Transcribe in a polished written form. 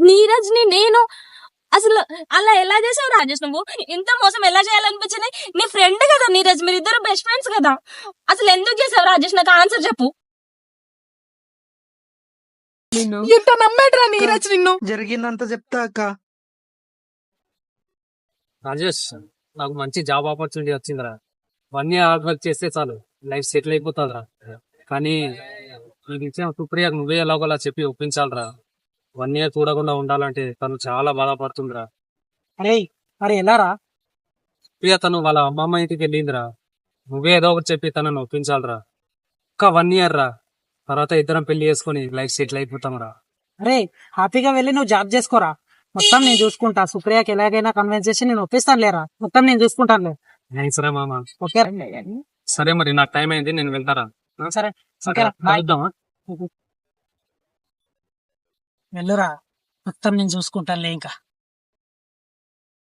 నీరజ్ ని నేను అసలు అలా ఎలా చేసావు రాజేష్? నువ్వు ఇంత మోసం ఎలా చేయాలనిపించింది? నీ ఫ్రెండ్ కదా నీరజ్, మీరిద్దరు బెస్ట్ ఫ్రెండ్స్ కదా. అసలు ఎందుకు చేసావు రాజేష్? నాకు ఆన్సర్ చెప్పు. ఎంత నమ్మాడురా నీరజ్ నిన్ను. జరిగిందంత చెప్తా అక్క. రాజేష్, నాకు మంచి జాబ్ ఆపర్చునిటీ వచ్చిందిరా. 1 year హార్డ్ వర్క్ చేస్తే చాలు, లైఫ్ సెటిల్ అయిపోతుందిరా. కానీ ఈ విషయం సుప్రియకు నువ్వే ఎలాగోలా చెప్పి ఒప్పించాలిరా. 1 year చూడకుండా ఉండాలంటే తను చాలా బాధపడుతుందిరా. అరే మరి ఎలారా? సుప్రియ తను వాళ్ళ అమ్మమ్మ ఇంటికి వెళ్ళిందిరా. నువ్వే ఏదో ఒకటి చెప్పి తనను ఒప్పించాలిరా. ఇంకా 1 year రా, తర్వాత ఇద్దరం పెళ్లి చేసుకుని లైఫ్ సెటిల్ అయిపోతాం రా. అరే హ్యాపీగా వెళ్ళి నువ్వు జాబ్ చేసుకోరా. మొత్తం నేను చూసుకుంటా. సుప్రియకి ఎలాగైనా కన్విన్స్ చేసి నేను ఒప్పిస్తాను లేరా. మొత్తం నేను చూసుకుంటాను. థ్యాంక్స్ రా మామ. ఓకే సరే మరి నాకు టైం అయింది, నేను వెళ్తారా. సరే ఓకేరా బాయ్. కలుద్దామా? వెళ్ళురా, మొత్తం నేను చూసుకుంటానులే ఇంకా.